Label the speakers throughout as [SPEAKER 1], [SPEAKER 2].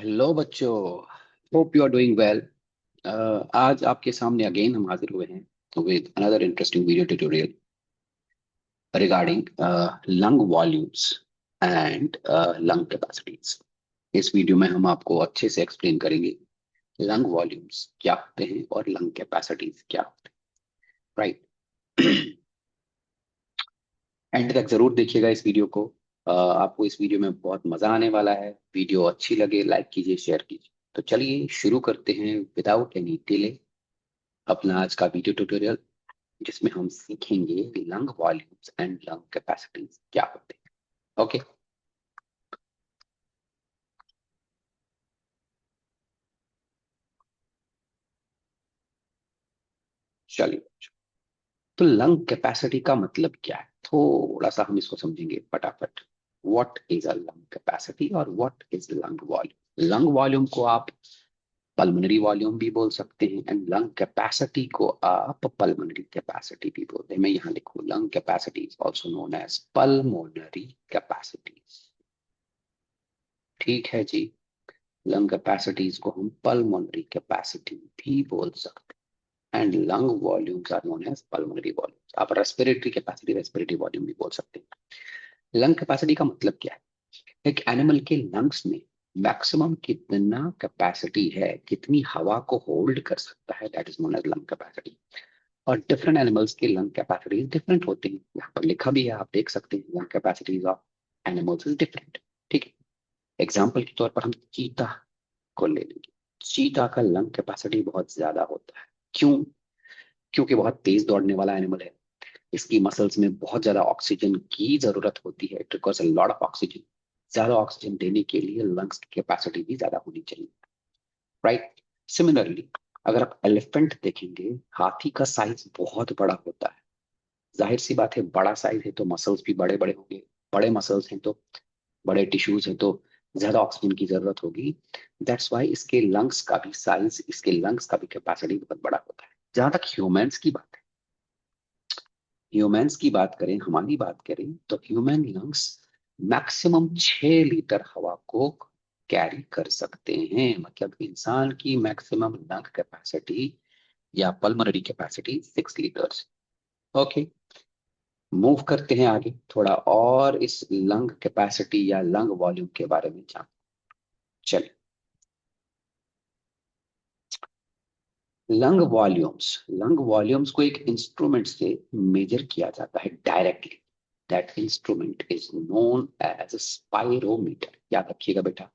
[SPEAKER 1] Hello बच्चों। Hope you are doing well. आज आपके सामने अगेन हम हाजिर हुए हैं with another interesting video tutorial regarding lung volumes and lung capacities. इस वीडियो में हम आपको अच्छे से एक्सप्लेन करेंगे लंग वॉल्यूम्स क्या होते हैं और लंग कैपेसिटीज क्या होते हैं, राइट। एंड तक जरूर देखिएगा इस वीडियो को। आपको इस वीडियो में बहुत मजा आने वाला है। वीडियो अच्छी लगे लाइक कीजिए, शेयर कीजिए। तो चलिए शुरू करते हैं विदाउट एनी डिले अपना आज का वीडियो ट्यूटोरियल, जिसमें हम सीखेंगे lung volumes and lung capacities क्या होते हैं। ओके, चलिए। तो लंग कैपेसिटी का मतलब क्या है, थोड़ा सा हम इसको समझेंगे फटाफट। What is a lung capacity और what is lung volume. Lung volume को आप पल्मोनरी वॉल्यूम भी बोल सकते हैं एंड लंग कैपेसिटी को आप पल्मोनरी कैपेसिटी भी बोलते हैं। मैं यहाँ लिखूँ lung capacity is also known as pulmonary capacity. ठीक है जी। लंग कैपेसिटीज को हम पल्मोनरी कैपेसिटी भी बोल सकते हैं and lung volumes are known as pulmonary volumes. आप रेस्पिरेटरी कैपेसिटी रेस्पिरेटरी वॉल्यूम भी बोल सकते हैं। लंग कैपेसिटी का मतलब क्या है? एक एनिमल के लंग्स में मैक्सिमम कितना कैपेसिटी है, कितनी हवा को होल्ड कर सकता है, that is known as lung capacity. और डिफरेंट एनिमल्स के लंग कैपेसिटीज डिफरेंट होते हैं। यहाँ पर लिखा भी है, आप देख सकते हैं lung capacities of animals is different. ठीक है। एग्जाम्पल के तौर पर हम चीता को ले लेंगे। चीता का लंग कैपेसिटी बहुत ज्यादा होता है। क्यों? क्योंकि बहुत तेज दौड़ने वाला एनिमल है। इसकी मसल्स में बहुत ज्यादा ऑक्सीजन की जरूरत होती है। It requires a lot of oxygen. ज्यादा ऑक्सीजन देने के लिए लंग्स की कैपेसिटी भी ज्यादा होनी चाहिए, राइट। सिमिलरली अगर आप एलिफेंट देखेंगे, हाथी का साइज बहुत बड़ा होता है। जाहिर सी बात है, बड़ा साइज है तो मसल्स भी बड़े बड़े होंगे। बड़े मसल्स हैं तो बड़े टिश्यूज हैं तो ज्यादा ऑक्सीजन की जरूरत होगी। दैट्स वाई इसके लंग्स का भी साइज, इसके लंग्स का भी कैपेसिटी बहुत बड़ा होता है। जहां तक ह्यूमंस की बात है, ह्यूमंस की बात करें, हमारी बात करें, तो ह्यूमन लंग्स मैक्सिमम 6 लीटर हवा को कैरी कर सकते हैं। मतलब इंसान की मैक्सिमम लंग कैपेसिटी या pulmonary capacity 6 litres. Okay, move करते हैं आगे थोड़ा और इस लंग कैपेसिटी या लंग वॉल्यूम के बारे में जान। चलिए, लंग वॉल्यूम्स को एक इंस्ट्रूमेंट से मेजर किया जाता है directly. That instrument is known as spirometer. याद रखिएगा बेटा,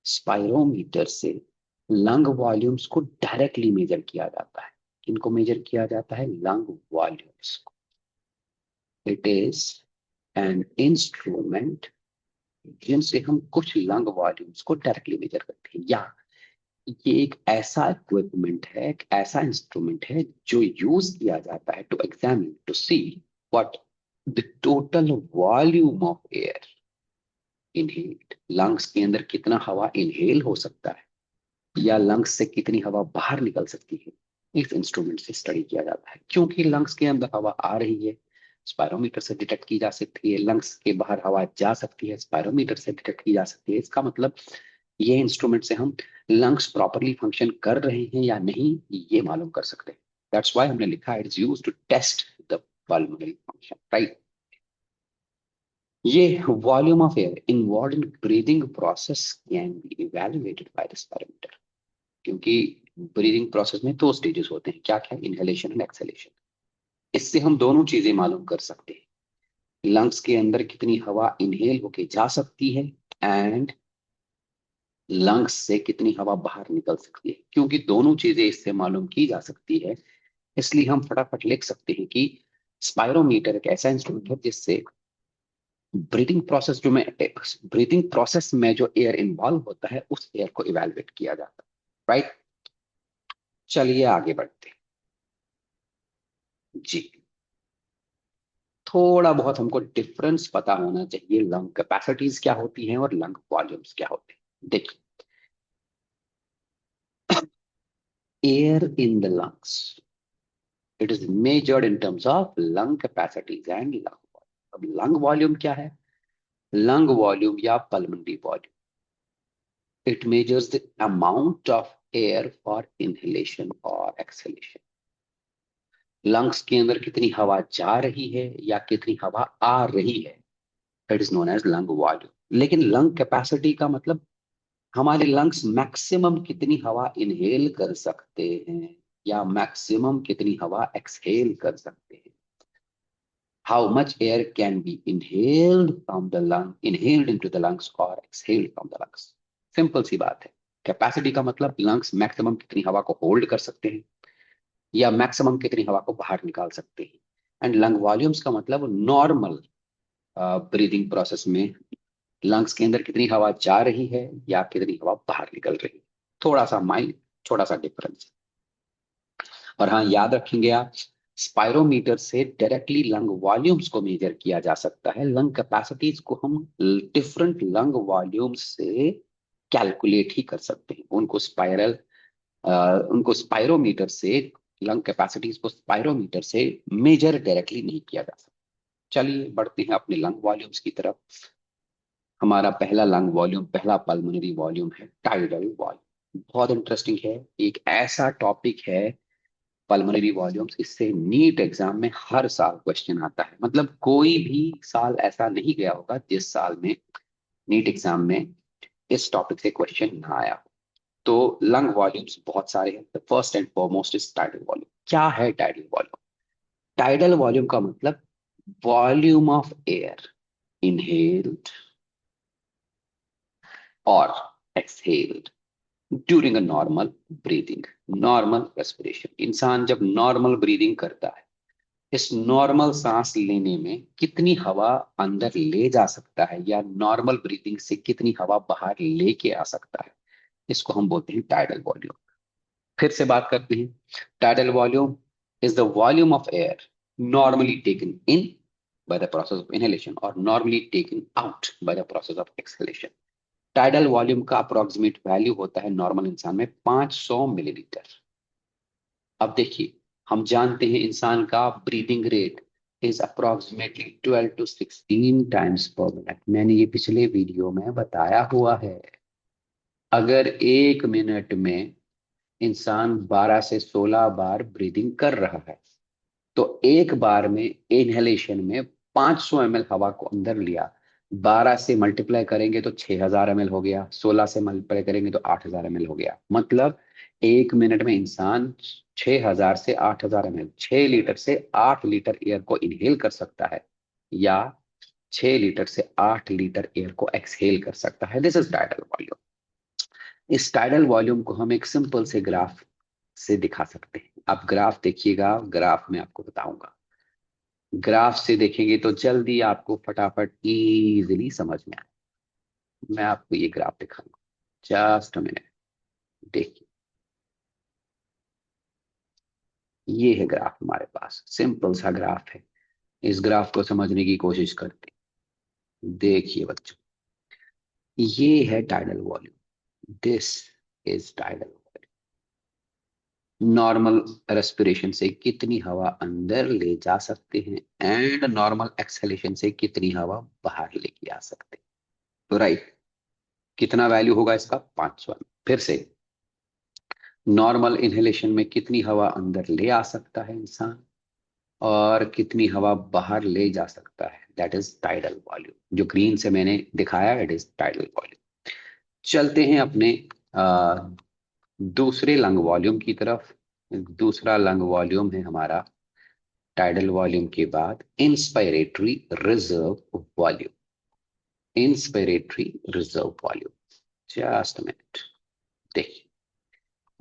[SPEAKER 1] स्पाइरोमीटर से लंग वॉल्यूम्स को डायरेक्टली मेजर किया जाता है। किनको मेजर किया जाता है? लंग वॉल्यूम्स को। इट इज एन इंस्ट्रूमेंट जिनसे हम कुछ लंग वॉल्यूम्स को डायरेक्टली मेजर करते हैं। या ये एक ऐसा इक्विपमेंट है, एक ऐसा इंस्ट्रूमेंट है जो यूज किया जाता है to examine, to see what the total volume of air inhaled. Lungs के अंदर कितना हवा इनहेल हो सकता है या लंग्स से कितनी हवा बाहर निकल सकती है, इस इंस्ट्रूमेंट से स्टडी किया जाता है। क्योंकि लंग्स के अंदर हवा आ रही है, स्पायरोमीटर से डिटेक्ट की जा सकती है। लंग्स के बाहर हवा जा सकती है, स्पायरोमीटर से डिटेक्ट की जा सकती है। इसका मतलब ये इंस्ट्रूमेंट से हम लंग्स प्रॉपरली फंक्शन कर रहे हैं या नहीं, ये मालूम कर सकते हैं। दैट्स व्हाई हमने लिखा it is used to test the pulmonary function, right. ये volume of air involve in breathing process can be evaluated by the spirometer. क्योंकि ब्रीदिंग प्रोसेस में दो स्टेजेस होते हैं, क्या क्या? Inhalation and exhalation. इससे हम दोनों चीजें मालूम कर सकते हैं, लंग्स के अंदर कितनी हवा इनहेल होके जा सकती है एंड लंग्स से कितनी हवा बाहर निकल सकती है। क्योंकि दोनों चीजें इससे मालूम की जा सकती है, इसलिए हम फटाफट लिख सकते हैं कि स्पायरोमीटर एक ऐसा इंस्ट्रूमेंट है जिससे ब्रीदिंग प्रोसेस में जो एयर इन्वॉल्व होता है उस एयर को इवेलुएट किया जाता है, राइट। चलिए आगे बढ़ते हैं जी। थोड़ा बहुत हमको डिफरेंस पता होना चाहिए, लंग कैपेसिटीज क्या होती हैं और लंग वॉल्यूम्स क्या होते हैं। देखिए, air in the lungs, it is measured in terms of lung capacities and lung volume. अब लंग वॉल्यूम क्या है? लंग वॉल्यूम या pulmonary volume, It measures the amount of air for inhalation or exhalation. Lungs के अंदर कितनी हवा जा रही है या कितनी हवा आ रही है, that is known as lung volume. लेकिन लंग कैपेसिटी का मतलब हमारे लंग्स मैक्सिमम कितनी हवा इनहेल कर सकते हैं या मैक्सिमम कितनी हवा एक्सहेल कर सकते हैं। How much air can be inhaled into the lungs और exhaled from the lungs. Simple सी बात है। कैपेसिटी का मतलब लंग्स मैक्सिमम कितनी हवा को होल्ड कर सकते हैं या मैक्सिमम कितनी हवा को बाहर निकाल सकते हैं। एंड लंग वॉल्यूम्स का मतलब नॉर्मल ब्रीदिंग प्रोसेस में लंग्स के अंदर कितनी हवा जा रही है या कितनी हवा बाहर निकल रही है। थोड़ा सा माइंड, छोटा सा डिफरेंस। और हाँ, याद रखेंगे आप, स्पायरोमीटर से डायरेक्टली लंग वॉल्यूम्स को मेजर किया जा सकता है। लंग कैपेसिटीज को हम डिफरेंट लंग वॉल्यूम्स से कैलकुलेट ही कर सकते हैं। उनको स्पायरोमीटर से, लंग कैपेसिटीज को स्पायरोमीटर से मेजर डायरेक्टली नहीं किया जा सकता। चलिए बढ़ते हैं अपने लंग वॉल्यूम्स की तरफ। हमारा पहला लंग वॉल्यूम, पहला पल्मोनरी वॉल्यूम है टाइडल वॉल्यूम। बहुत इंटरेस्टिंग है, एक ऐसा टॉपिक है पल्मोनरी वॉल्यूम्स, इससे नीट एग्जाम में हर साल क्वेश्चन आता है। मतलब कोई भी साल ऐसा नहीं गया होगा जिस साल में नीट एग्जाम में इस टॉपिक से क्वेश्चन ना आया हो। तो लंग वॉल्यूम्स बहुत सारे हैं। The first and foremost is tidal volume. क्या है टाइडल वॉल्यूम? टाइडल वॉल्यूम का मतलब वॉल्यूम ऑफ एयर इनहेल्ड और exhaled during a normal breathing, normal respiration. इंसान जब नॉर्मल ब्रीदिंग करता है, इस नॉर्मल सांस लेने में कितनी हवा अंदर ले जा सकता है या नॉर्मल ब्रीदिंग से कितनी हवा बाहर लेके आ सकता है, इसको हम बोलते हैं टाइडल वॉल्यूम। फिर से बात करते हैं। Tidal volume is the volume of air normally taken in by the process of inhalation or normally taken out by the process of exhalation। Tidal volume का अप्रोक्सीमेट वैल्यू होता है नॉर्मल इंसान में 500 मिलीलीटर। अब देखिए, हम जानते हैं इंसान का breathing rate is approximately 12 to 16 times पर मिनट। मैंने ये पिछले वीडियो में बताया हुआ है। अगर 1 मिनट में इंसान 12 से 16 बार ब्रीदिंग कर रहा है, तो एक बार में इनहेलेशन में 500 ml हवा को अंदर लिया, 12 से मल्टीप्लाई करेंगे तो 6000 ml हो गया, 16 से मल्टीप्लाई करेंगे तो 8000 ml हो गया। मतलब 1 मिनट में इंसान 6000 से 8000 ml, 6 लीटर से 8 लीटर एयर को इनहेल कर सकता है या 6 लीटर से 8 लीटर एयर को एक्सहेल कर सकता है। This is tidal volume. इस टाइडल वॉल्यूम को हम एक सिंपल से ग्राफ से दिखा सकते हैं। आप ग्राफ देखिएगा, ग्राफ में आपको बताऊंगा। ग्राफ से देखेंगे तो जल्दी आपको फटाफट इजीली समझ में आए। मैं आपको ये ग्राफ दिखाऊंगा, जस्ट अ मिनट। देखिए, ये है ग्राफ हमारे पास, सिंपल सा ग्राफ है। इस ग्राफ को समझने की कोशिश करते हैं। देखिए बच्चों, ये है tidal volume, this is tidal volume. Normal respiration से कितनी हवा अंदर ले जा सकते हैं एंड नॉर्मल एक्सहेलेशन से कितनी हवा बाहर लेके आ सकते हैं। तो राइट, कितना वैल्यू होगा इसका? 500। फिर से, नॉर्मल इनहेलेशन में कितनी हवा अंदर ले आ सकता है इंसान और कितनी हवा बाहर ले जा सकता है, दैट इज टाइडल वॉल्यूम। जो ग्रीन से मैंने दिखाया, इट इज टाइडल वॉल्यूम। चलते हैं अपने दूसरे लंग वॉल्यूम की तरफ। दूसरा लंग वॉल्यूम है हमारा टाइडल वॉल्यूम के बाद inspiratory reserve volume. Inspiratory reserve volume, just minute. देखिए,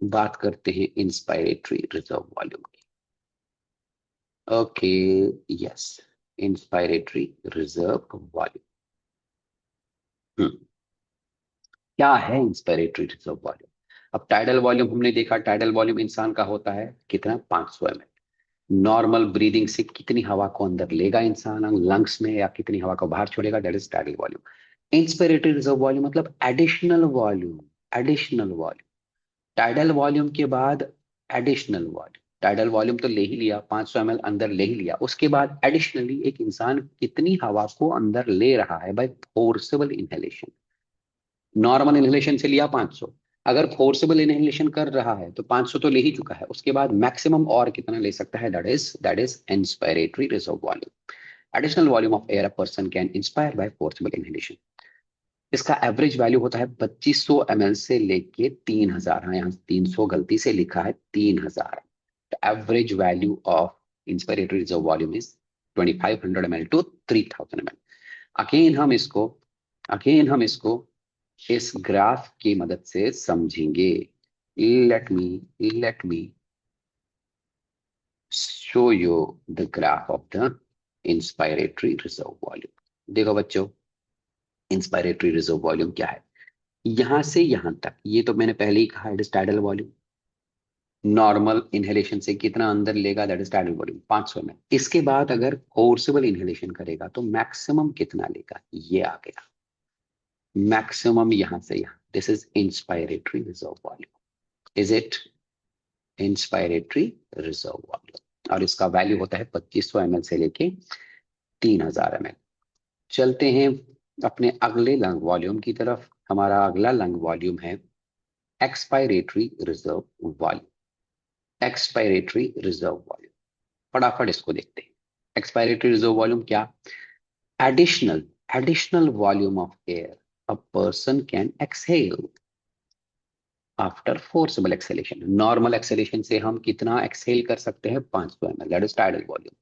[SPEAKER 1] बात करते हैं इंस्पायरेटरी रिजर्व वॉल्यूम की। Okay, yes, inspiratory reserve volume. क्या है इंस्पायरेटरी रिजर्व वॉल्यूम? अब टाइडल वॉल्यूम हमने देखा, टाइडल वॉल्यूम इंसान का होता है कितना? 500 ml। नॉर्मल ब्रीदिंग से कितनी हवा को अंदर लेगा इंसान लंग्स में या कितनी हवा को बाहर छोड़ेगा, that is tidal volume. Inspiratory reserve volume मतलब additional volume. Additional volume, tidal volume के बाद एडिशनल वॉल्यूम। टाइडल वॉल्यूम तो ले ही लिया, 500 ml अंदर ले ही लिया, उसके बाद एडिशनली एक इंसान कितनी हवा को अंदर ले रहा है by forcible inhalation. Normal inhalation से लिया 500, अगर फोर्सेबल इनहेलेशन कर रहा है तो 500 तो ले ही चुका है, उसके बाद मैक्सिमम और कितना ले सकता है, that is inspiratory reserve volume, additional volume of air a person can inspire by forcible inhalation. इसका एवरेज वैल्यू होता है 2500 ml से लेके 3000, हाँ यहाँ 300 गलती से लिखा है 3000। Average value of inspiratory reserve volume is 2500 ml to 3000 ml। Again हम इसको इस ग्राफ की मदद से समझेंगे। Let me show you the graph of the inspiratory reserve volume. देखो बच्चों, इंस्पायरेटरी रिजर्व वॉल्यूम क्या है, यहां से यहां तक, ये तो मैंने पहले ही कहा, it is tidal volume. Normal inhalation से कितना अंदर लेगा, दैट इज टाइडल वॉल्यूम 500 में। इसके बाद अगर फोर्सेबल इनहेलेशन करेगा तो मैक्सिमम कितना लेगा, ये आ गया मैक्सिमम यहां से यहां, this is inspiratory reserve volume. Is it inspiratory reserve volume, और इसका वैल्यू होता है 2500 ml से लेके 3000 ml। चलते हैं अपने अगले लंग वॉल्यूम की तरफ। हमारा अगला लंग वॉल्यूम है expiratory reserve volume. Expiratory reserve volume, फटाफट इसको देखते हैं। एक्सपायरेटरी रिजर्व वॉल्यूम क्या, additional volume of air a person can exhale after forcible acceleration. Normal acceleration से हम कितना एक्सहेल कर सकते हैं, 500 ml, that is tidal volume.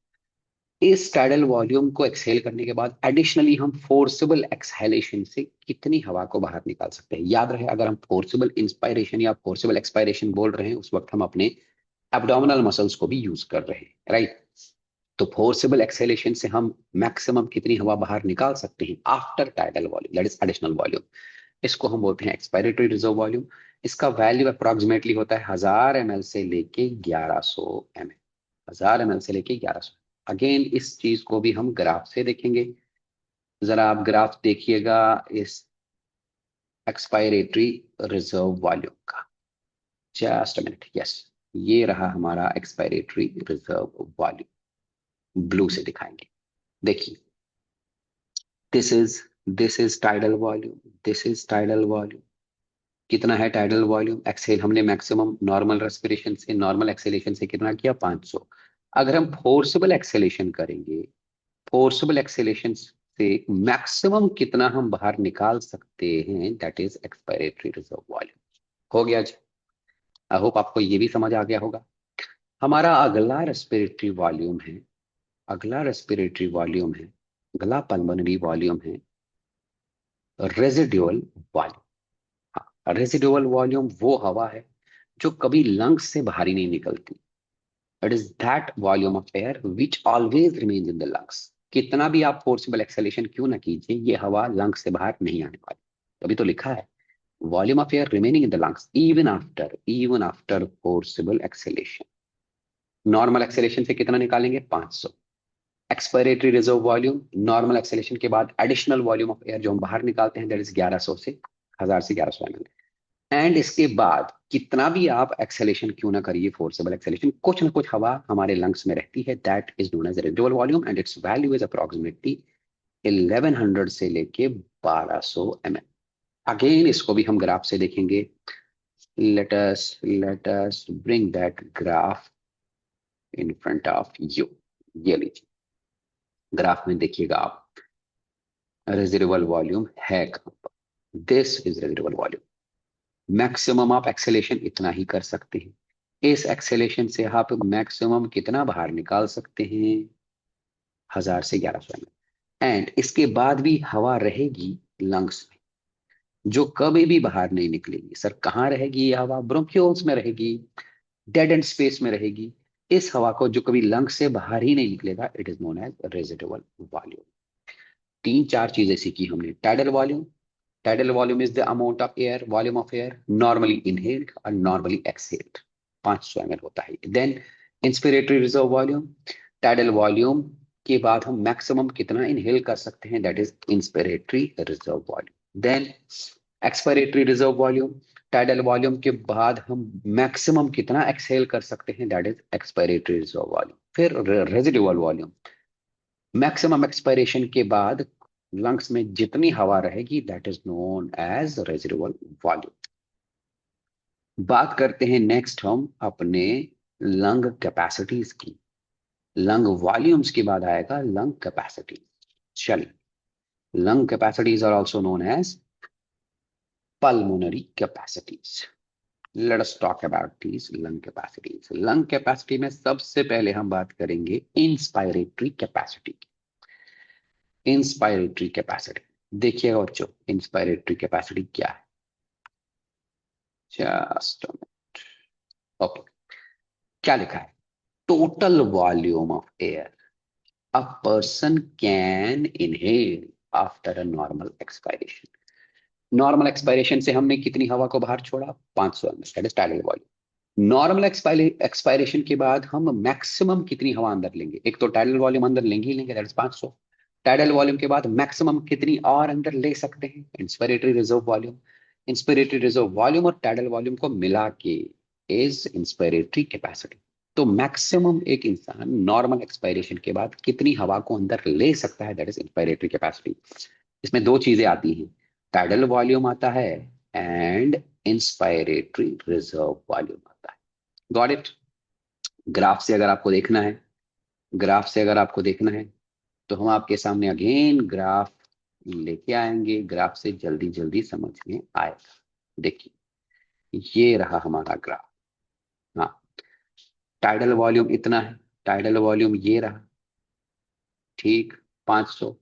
[SPEAKER 1] इस टाइडल वॉल्यूम को एक्सहेल करने के बाद एडिशनली हम फोर्सेबल एक्सहेलेशन से कितनी हवा को बाहर निकाल सकते हैं। याद रहे, अगर हम फोर्सेबल इंस्पायरेशन या फोर्सेबल एक्सपायरेशन बोल रहे हैं उस वक्त हम अपने एब्डोमिनल मसल्स को भी यूज कर रहे हैं, राइट। तो फोर्सेबल एक्सेलेशन से हम मैक्सिमम कितनी हवा बाहर निकाल सकते हैं after tidal volume, that is additional volume. इसको हम बोलते हैं एक्सपायरेटरी रिजर्व वॉल्यूम। इसका वैल्यू अप्रोक्सीमेटली होता है 1000 ml से लेके 1100 ml, 1000 ml से लेके 1100। अगेन इस चीज को भी हम ग्राफ से देखेंगे। जरा आप ग्राफ देखिएगा इस एक्सपायरेटरी रिजर्व वॉल्यूम का, जस्ट अ मिनट, यस, ये रहा हमारा एक्सपायरेटरी रिजर्व वॉल्यूम। ब्लू से दिखाएंगे, देखिए, this is this is tidal volume, this is tidal volume. कितना है टाइडल वॉल्यूम, एक्सेल हमने मैक्सिमम नॉर्मल रेस्पिरेशन से, नॉर्मल एक्सेलेशन से कितना किया, 500। अगर हम फोर्सेबल एक्सेलेशन करेंगे, फोर्सेबल एक्सेलेशन से मैक्सिमम कितना हम बाहर निकाल सकते हैं, that is expiratory reserve volume. हो गया जी, आई होप आपको ये भी समझ आ गया होगा। हमारा अगला रेस्पिरेटरी वॉल्यूम है, अगला रेस्पिरेटरी वॉल्यूम है, अगला पल्मोनरी वॉल्यूम है रेजिडुअल वॉल्यूम। हाँ, रेजिडुअल वॉल्यूम वो हवा है जो कभी लंग्स से बाहर ही नहीं निकलती। It is that volume of air which always remains in the lungs. कितना भी आप फोर्सिबल एक्सेलेशन क्यों ना कीजिए, ये हवा लंग्स से बाहर नहीं आने वाली। तभी तो लिखा है volume of air remaining in the lungs even after forcible acceleration. Normal acceleration से कितना निकालेंगे, 500। Expiratory reserve volume, normal acceleration के बाद एडिशनल वॉल्यूम ऑफ एयर जो हम बाहर निकालते हैं, दैट इज 1100 से 1000 से 1100 ml। एंड इसके बाद कितना भी आप एक्सेलेशन क्यों ना करिए, फोर्सेबल एक्सेलेशन, कुछ ना कुछ हवा हमारे लंग्स में रहती है, that is known as residual volume and its value is approximately 1100 से लेके 1200 ml। अगेन इसको भी हम ग्राफ से देखेंगे। let us bring that graph in front of you। ये लीजिए, ग्राफ में देखिएगा आप, रेसिडुअल वॉल्यूम है कहां पर, this is residual volume. Maximum आप एक्सेलेशन इतना ही कर सकते हैं। इस एक्सेलेशन से आप मैक्सिमम कितना बाहर निकाल सकते हैं, 1000 से 1100 ml। एंड इसके बाद भी हवा रहेगी लंग्स में जो कभी भी बाहर नहीं निकलेगी। सर कहाँ रहेगी ये हवा, ब्रोंक्यूल्स में रहेगी, डेड एंड स्पेस में रहेगी। इस हवा को जो कभी लंग्स से बाहर ही नहीं निकलेगा, it is known as residual volume. तीन चार चीजें सीखी हमने। Tidal volume is the amount of air, volume of air normally inhaled और नॉर्मली एक्सहेल्ड, 500 ml होता है। Then inspiratory reserve volume, tidal volume के बाद हम मैक्सिमम कितना इनहेल कर सकते हैं, that is inspiratory reserve volume. Then expiratory reserve volume, tidal volume के बाद हम मैक्सिमम कितना एक्सहेल कर सकते हैं, that is expiratory reserve volume. फिर रेजिडुअल वॉल्यूम, मैक्सिमम एक्सपायरेशन के बाद लंग्स में जितनी हवा रहेगी that is known as residual volume. बात करते हैं नेक्स्ट हम अपने लंग कैपेसिटीज की। लंग वॉल्यूम्स के बाद आएगा लंग कैपेसिटी। चलिए, lung capacities are also known as pulmonary capacities. Let us talk about these lung capacities. lung capacity में सबसे पहले हम बात करेंगे इंस्पायरेटरी कैपेसिटी। इंस्पायरेटरी कैपेसिटी देखिएगा बच्चों, इंस्पायरेटरी कैपेसिटी क्या है। जस्ट ओके, क्या लिखा है? Total volume of air a person can inhale after a normal expiration. Normal expiration से हमने कितनी हवा को बाहर छोड़ा? 500 ml, that is tidal volume. Normal expiration के बाद हम मैक्सिमम कितनी हवा अंदर लेंगे? एक तो टाइडल वॉल्यूम अंदर लेंगे ही लेंगे, दैट इज 500। टाइडल वॉल्यूम के बाद मैक्सिमम कितनी और अंदर ले सकते हैं? Inspiratory reserve volume. Inspiratory reserve volume और टाइडल वॉल्यूम को मिला के इज इंस्पिरेटरी कैपेसिटी। तो मैक्सिमम एक इंसान नॉर्मल एक्सपायरेशन के बाद कितनी हवा को अंदर ले सकता है, दैट इज इंस्पिरेटरी कैपेसिटी। इसमें दो चीजें आती हैं, टाइडल वॉल्यूम आता है एंड इंस्पायरेटरी रिजर्व वॉल्यूम आता है। Got it? ग्राफ से अगर आपको देखना है, ग्राफ से अगर आपको देखना है तो हम आपके सामने अगेन ग्राफ लेके आएंगे, ग्राफ से जल्दी जल्दी समझ में आएगा। देखिए, ये रहा हमारा ग्राफ। हाँ, टाइडल वॉल्यूम इतना है, टाइडल वॉल्यूम ये रहा, ठीक, 500।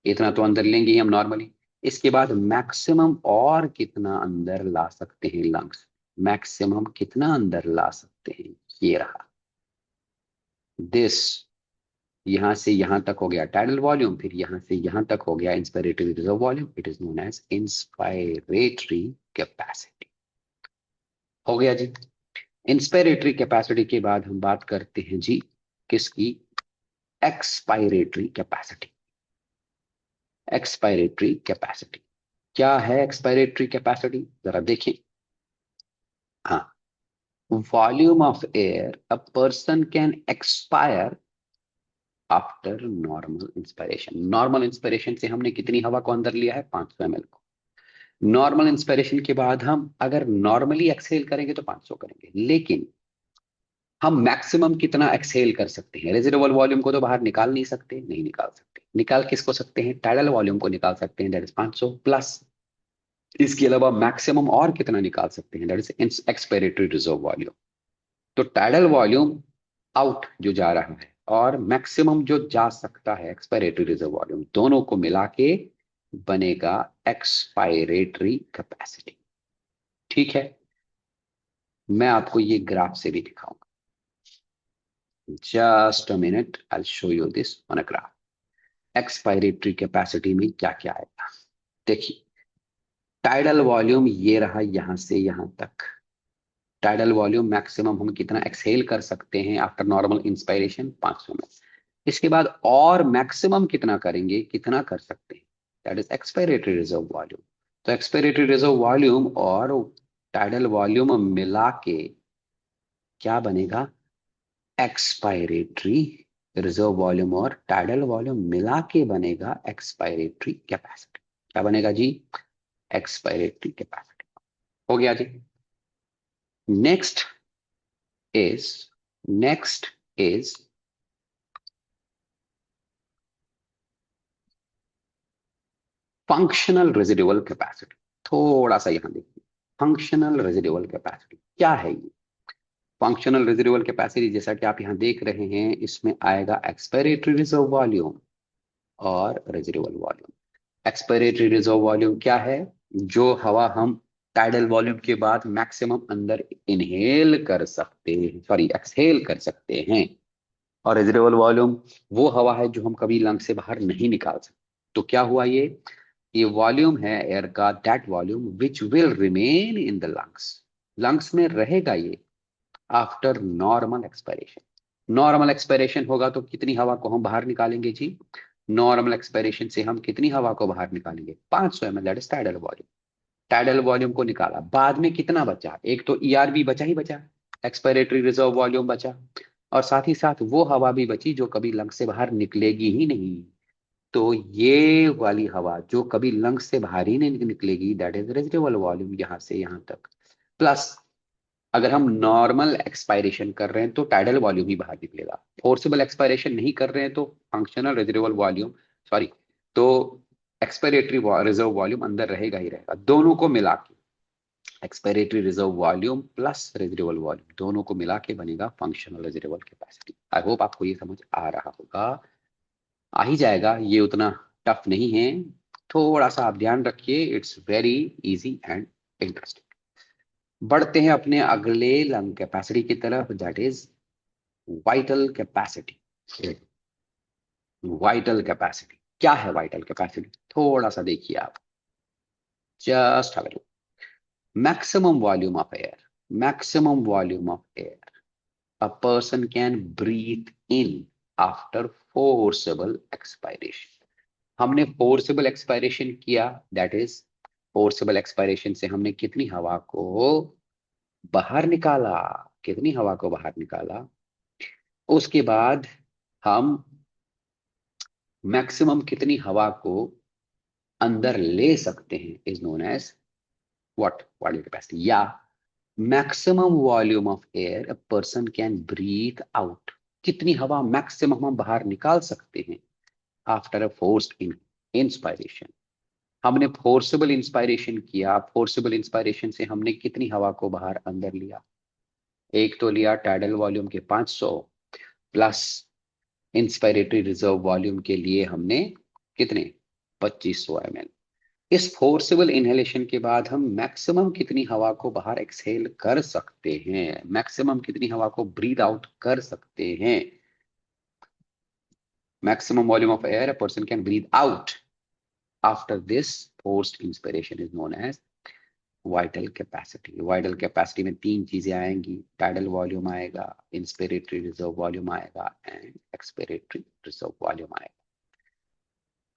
[SPEAKER 1] इतना तो अंदर लेंगे ही हम नॉर्मली। इसके बाद मैक्सिमम और कितना अंदर ला सकते हैं लंग्स? मैक्सिमम कितना अंदर ला सकते हैं? ये रहा दिस। यहां से यहां तक हो गया टाइडल वॉल्यूम, फिर यहां से यहां तक हो गया inspiratory reserve volume. It is known as inspiratory capacity. हो गया जी। इंस्पायरेटरी कैपेसिटी के बाद हम बात करते हैं जी किसकी? Expiratory capacity. एक्सपायरेटरी कैपेसिटी क्या है? एक्सपायरेटरी कैपेसिटी जरा देखें। हाँ, volume of air a person can expire after normal inspiration. Normal inspiration से हमने कितनी हवा को अंदर लिया है? 500 ml को। नॉर्मल इंस्पिरेशन के बाद हम अगर नॉर्मली एक्सहेल करेंगे तो 500 करेंगे, लेकिन हम मैक्सिमम कितना एक्सहेल कर सकते हैं? रेजिडुअल वॉल्यूम को तो बाहर निकाल नहीं सकते, नहीं निकाल सकते। निकाल किसको सकते हैं? टाइडल वॉल्यूम को निकाल सकते हैं, दैट इज 500 प्लस। इसके अलावा मैक्सिमम और कितना निकाल सकते हैं? That is expiratory reserve volume. तो टाइडल वॉल्यूम आउट जो जा रहा है और मैक्सिमम जो जा सकता है एक्सपायरेटरी रिजर्व वॉल्यूम, दोनों को मिला के बनेगा एक्सपायरेटरी कैपेसिटी। ठीक है, मैं आपको ये ग्राफ से भी दिखाऊंगा। Just a minute, I show you this on a graph. Expiratory capacity में क्या क्या आएगा देखिए। टाइडल वॉल्यूम ये रहा यहां से यहां तक। टाइडल वॉल्यूम मैक्सिमम हम कितना एक्सहेल कर सकते हैं आफ्टर नॉर्मल इंस्पायरेशन? 500 में। इसके बाद और मैक्सिमम कितना करेंगे? कितना कर सकते हैं? That is expiratory reserve volume. तो एक्सपायरेटरी रिजर्व वॉल्यूम और टाइडल वॉल्यूम मिला के क्या बनेगा? एक्सपायरेटरी रिजर्व वॉल्यूम और टाइडल वॉल्यूम मिला के बनेगा एक्सपायरेटरी कैपेसिटी। क्या बनेगा जी? Expiratory capacity. हो गया जी। Next is next is functional residual capacity. थोड़ा सा यहां देखिए, फंक्शनल रेजिडुअल कैपेसिटी क्या है ये? फंक्शनल रेजिडुअल कैपेसिटी जैसा कि आप यहां देख रहे हैं, इसमें आएगा एक्सपायरेटरी रिजर्व वॉल्यूम और residual volume. Expiratory reserve volume क्या है? जो हवा हम टाइडल वॉल्यूम के बाद मैक्सिमम अंदर इनहेल कर सकते हैं, सॉरी एक्सहेल कर सकते हैं। और रेजिडुअल वॉल्यूम वो हवा है जो हम कभी लंग से बाहर नहीं निकाल सकते। तो क्या हुआ ये वॉल्यूम है एयर का, that volume which will remain in the lungs. Lungs में रहेगा ये after normal expiration. Normal expiration होगा तो कितनी हवा को हम बाहर निकालेंगे जी? नॉर्मल एक्सपायरेशन से हम कितनी हवा को बाहर निकालेंगे? 500 ml, that is tidal volume. Tidal volume को निकाला, बाद में कितना बचा? एक तो ईआरवी बचा ही बचा, एक्सपायरेटरी रिजर्व वॉल्यूम बचा, और साथ ही साथ वो हवा भी बची जो कभी लंग से बाहर निकलेगी ही नहीं। तो ये वाली हवा जो कभी लंग्स से बाहर ही नहीं निकलेगी, दैट इज रेजिडुअल वॉल्यूम, यहां से यहां तक। प्लस अगर हम नॉर्मल एक्सपायरेशन कर रहे हैं तो टाइडल वॉल्यूम ही बाहर निकलेगा। फोर्सेबल एक्सपायरेशन नहीं कर रहे हैं तो फंक्शनल रेजिडुअल वॉल्यूम, सॉरी, तो एक्सपायरेटरी रिजर्व वॉल्यूम अंदर रहेगा ही रहेगा। दोनों को मिला के expiratory reserve volume plus residual volume दोनों को मिला के बनेगा functional residual capacity. I hope आपको ये समझ आ रहा होगा, आ ही जाएगा, ये उतना टफ नहीं है। थोड़ा सा आप ध्यान रखिए, it's very easy and interesting. बढ़ते हैं अपने अगले लंग कैपेसिटी की तरफ, that is vital capacity. Vital capacity क्या है? वाइटल कैपेसिटी थोड़ा सा देखिए आप, just have a look. Maximum volume of air, maximum volume of air a person can breathe in after forcible expiration। हमने फोर्सेबल एक्सपायरेशन किया, दैट इज फोर्सेबल एक्सपायरेशन से हमने कितनी हवा को बाहर निकाला, कितनी हवा को बाहर निकाला। उसके बाद हम मैक्सिमम कितनी हवा को अंदर ले सकते हैं is known as what, volume capacity. या maximum volume of air a person can breathe out, कितनी हवा मैक्सिमम हम बाहर निकाल सकते हैं after a forced in inspiration. हमने फोर्सेबल इंस्पायरेशन किया, फोर्सेबल इंस्पायरेशन से हमने कितनी हवा को बाहर अंदर लिया? एक तो लिया टाइडल वॉल्यूम के 500 प्लस इंस्पायरेटरी रिजर्व वॉल्यूम के लिए हमने कितने 2500 ml। इस फोर्सेबल इनहेलेशन के बाद हम मैक्सिमम कितनी हवा को बाहर एक्सहेल कर सकते हैं, मैक्सिमम कितनी हवा को ब्रीथ आउट कर सकते हैं? Maximum volume of air a person can breathe out after this forced inspiration is known as vital capacity. Vital capacity में तीन चीजें आएंगी, टाइडल वॉल्यूम आएगा, इंस्पिरेटरी रिजर्व वॉल्यूम आएगा एंड एक्सपिरेटरी रिजर्व वॉल्यूम आएगा।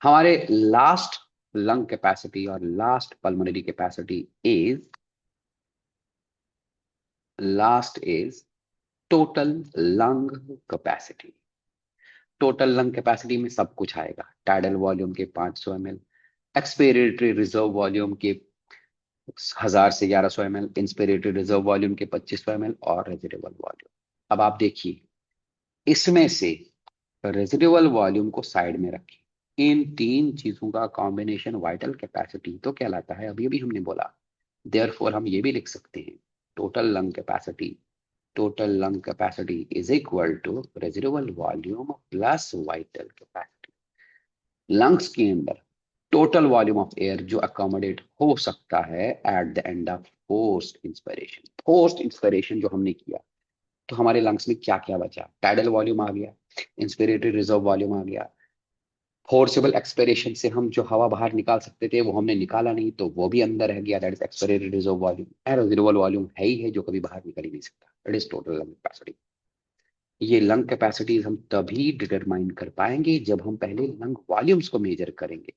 [SPEAKER 1] हमारे लास्ट लंग कैपेसिटी और last pulmonary capacity is, last is total lung capacity. Total lung capacity में सब कुछ आएगा, टाइडल वॉल्यूम के 500 ml, एक्सपिरेटरी रिजर्व वॉल्यूम के 1000 से 1100 ml, इंस्पिरेटरी रिजर्व वॉल्यूम के 2500 ml और रेजिडुअल वॉल्यूम। अब आप देखिए, इसमें से रेजिडुअल वॉल्यूम को साइड में रखें, इन तीन चीजों का कॉम्बिनेशन वाइटल कैपेसिटी तो कहलाता है। अभी अभी हमने बोला, देयरफॉर हम ये भी लिख सकते हैं, total lung capacity, total lung capacity is equal to residual volume plus vital capacity. Lungs के अंदर टोटल वॉल्यूम ऑफ एयर जो अकोमोडेट हो सकता है at the end of forced inspiration. Forced inspiration जो हमने किया तो हमारे लंग्स में क्या क्या बचा? टाइडल वॉल्यूम आ गया, इंस्पिरेटरी रिजर्व वॉल्यूम आ गया, फोर्सेबल एक्सपिरेशन से हम जो हवा बाहर निकाल सकते थे वो हमने निकाला नहीं तो वो भी अंदर रह गया, that is expiratory reserve volume. And residual volume है ही है जो कभी बाहर निकल ही नहीं सकता, that is total lung capacity. ये लंग कैपेसिटीज हम तभी डिटरमाइन कर पाएंगे जब हम पहले लंग वॉल्यूम्स को मेजर करेंगे।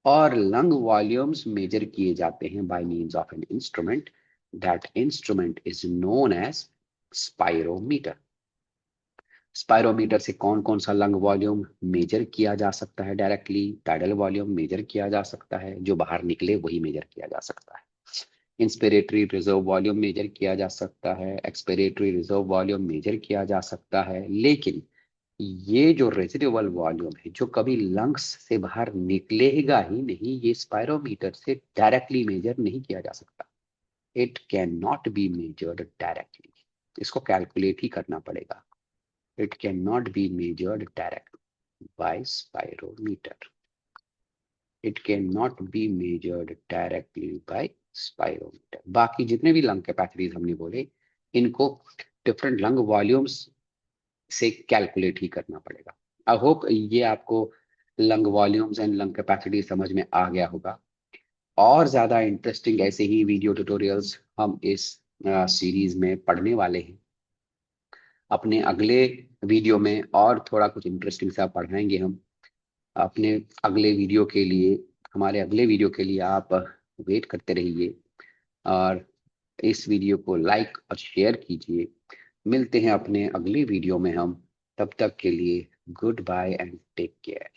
[SPEAKER 1] और लंग वॉल्यूम्स मेजर किए जाते हैं by means of an instrument, that instrument is known as spirometer. Spirometer से कौन कौन सा लंग वॉल्यूम मेजर किया जा सकता है? डायरेक्टली टाइडल वॉल्यूम मेजर किया जा सकता है, जो बाहर निकले वही मेजर किया जा सकता है। इंस्पिरेटरी रिजर्व वॉल्यूम मेजर किया जा सकता है, एक्सपिरेटरी रिजर्व वॉल्यूम मेजर किया जा सकता है। लेकिन ये जो रेजिडुअल वॉल्यूम है जो कभी लंग्स से बाहर निकलेगा ही नहीं, ये स्पायरोमीटर से डायरेक्टली मेजर नहीं किया जा सकता। It can not be measured directly, इसको कैलकुलेट ही करना पड़ेगा। It can not be measured directly by spirometer, it can not be measured directly by spirometer. बाकी जितने भी लंग कैपेसिटीज हमने बोले, इनको डिफरेंट लंग वॉल्यूम्स से कैलकुलेट ही करना पड़ेगा। आई होप ये आपको lung volumes and lung capacity समझ में आ गया होगा। और ज्यादा इंटरेस्टिंग ऐसे ही वीडियो ट्यूटोरियल्स हम इस सीरीज में पढ़ने वाले हैं। अपने अगले वीडियो में और थोड़ा कुछ इंटरेस्टिंग सा पढ़ाएंगे हम अपने अगले वीडियो के लिए। हमारे अगले वीडियो के लिए आप वेट करते रहिए और इस वीडियो को लाइक और शेयर कीजिए। मिलते हैं अपने अगले वीडियो में हम, तब तक के लिए goodbye and take care.